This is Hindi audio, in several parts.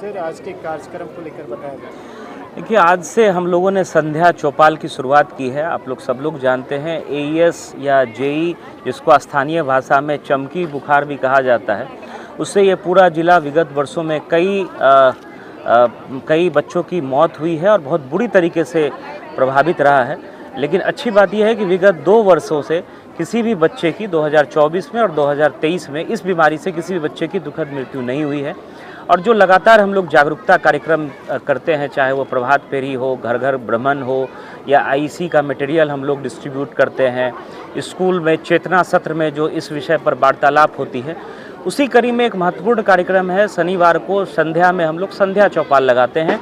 सर आज के कार्यक्रम को लेकर बताया जाए। देखिए, आज से हम लोगों ने संध्या चौपाल की शुरुआत की है। आप लोग सब लोग जानते हैं एईएस या जेई, जिसको स्थानीय भाषा में चमकी बुखार भी कहा जाता है, उससे ये पूरा ज़िला विगत वर्षों में कई बच्चों की मौत हुई है और बहुत बुरी तरीके से प्रभावित रहा है। लेकिन अच्छी बात यह है कि विगत 2 वर्षों से किसी भी बच्चे की 2024 में और 2023 में इस बीमारी से किसी भी बच्चे की दुखद मृत्यु नहीं हुई है। और जो लगातार हम लोग जागरूकता कार्यक्रम करते हैं, चाहे वो प्रभात फेरी हो, घर घर भ्रमण हो, या आईसी का मटेरियल हम लोग डिस्ट्रीब्यूट करते हैं, स्कूल में चेतना सत्र में जो इस विषय पर वार्तालाप होती है, उसी कड़ी में एक महत्वपूर्ण कार्यक्रम है। शनिवार को संध्या में हम लोग संध्या चौपाल लगाते हैं,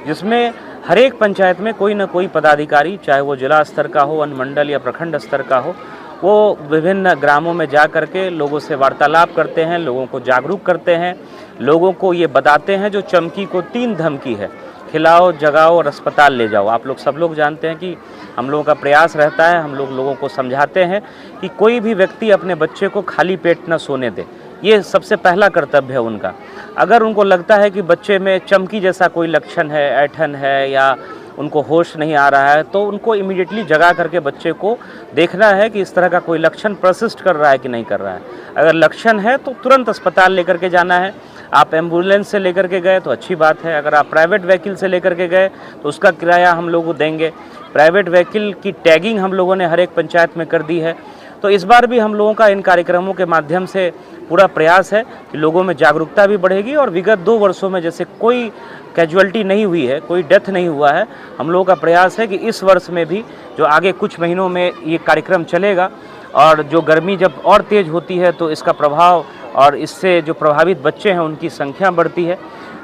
जिसमें हर एक पंचायत में कोई ना कोई पदाधिकारी, चाहे वो जिला स्तर का हो, अनुमंडल या प्रखंड स्तर का हो, वो विभिन्न ग्रामों में जा कर के लोगों से वार्तालाप करते हैं, लोगों को जागरूक करते हैं, लोगों को ये बताते हैं जो चमकी को 3 धमकी है: खिलाओ, जगाओ और अस्पताल ले जाओ। आप लोग सब लोग जानते हैं कि हम लोगों का प्रयास रहता है, हम लोगों को समझाते हैं कि कोई भी व्यक्ति अपने बच्चे को खाली पेट न सोने दे। ये सबसे पहला कर्तव्य है उनका। अगर उनको लगता है कि बच्चे में चमकी जैसा कोई लक्षण है, ऐंठन है या उनको होश नहीं आ रहा है, तो उनको इमीडिएटली जगा करके बच्चे को देखना है कि इस तरह का कोई लक्षण परसिस्ट कर रहा है कि नहीं कर रहा है। अगर लक्षण है तो तुरंत अस्पताल लेकर के जाना है। आप एम्बुलेंस से लेकर के गए तो अच्छी बात है, अगर आप प्राइवेट व्हीकल से लेकर के गए तो उसका किराया हम लोग देंगे। प्राइवेट व्हीकल की टैगिंग हम लोगों ने हर एक पंचायत में कर दी है। तो इस बार भी हम लोगों का इन कार्यक्रमों के माध्यम से पूरा प्रयास है कि लोगों में जागरूकता भी बढ़ेगी और विगत 2 वर्षों में जैसे कोई कैजुअल्टी नहीं हुई है, कोई डेथ नहीं हुआ है, हम लोगों का प्रयास है कि इस वर्ष में भी जो आगे कुछ महीनों में ये कार्यक्रम चलेगा, और जो गर्मी जब और तेज़ होती है तो इसका प्रभाव और इससे जो प्रभावित बच्चे हैं उनकी संख्या बढ़ती है।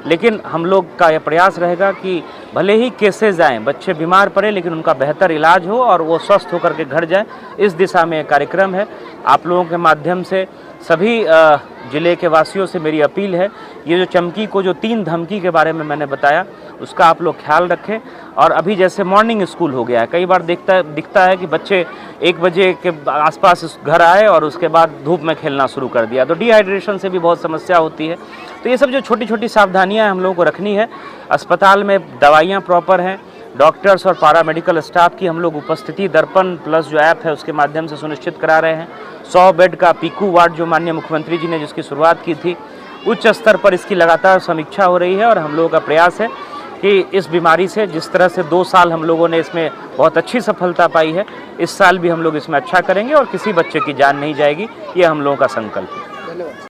लेकिन हम लोग का यह प्रयास रहेगा कि भले ही केसेज आएँ, बच्चे बीमार पड़े, लेकिन उनका बेहतर इलाज हो और वो स्वस्थ होकर के घर जाएँ, इस दिशा में कार्यक्रम है। आप लोगों के माध्यम से सभी ज़िले के वासियों से मेरी अपील है, ये जो चमकी को जो 3 धमकी के बारे में मैंने बताया, उसका आप लोग ख्याल रखें। और अभी जैसे मॉर्निंग स्कूल हो गया है, कई बार दिखता है कि बच्चे 1 बजे के आसपास घर आए और उसके बाद धूप में खेलना शुरू कर दिया, तो डिहाइड्रेशन से भी बहुत समस्या होती है। तो ये सब जो छोटी छोटी सावधानियाँ हम लोगों को रखनी है। अस्पताल में दवाइयाँ प्रॉपर हैं, डॉक्टर्स और पैरामेडिकल स्टाफ की हम लोग उपस्थिति दर्पण प्लस जो ऐप है उसके माध्यम से सुनिश्चित करा रहे हैं। 100 बेड का पीकू वार्ड जो माननीय मुख्यमंत्री जी ने जिसकी शुरुआत की थी, उच्च स्तर पर इसकी लगातार समीक्षा हो रही है। और हम लोगों का प्रयास है कि इस बीमारी से, जिस तरह से 2 साल हम लोगों ने इसमें बहुत अच्छी सफलता पाई है, इस साल भी हम लोग इसमें अच्छा करेंगे और किसी बच्चे की जान नहीं जाएगी, ये हम लोगों का संकल्प है। धन्यवाद।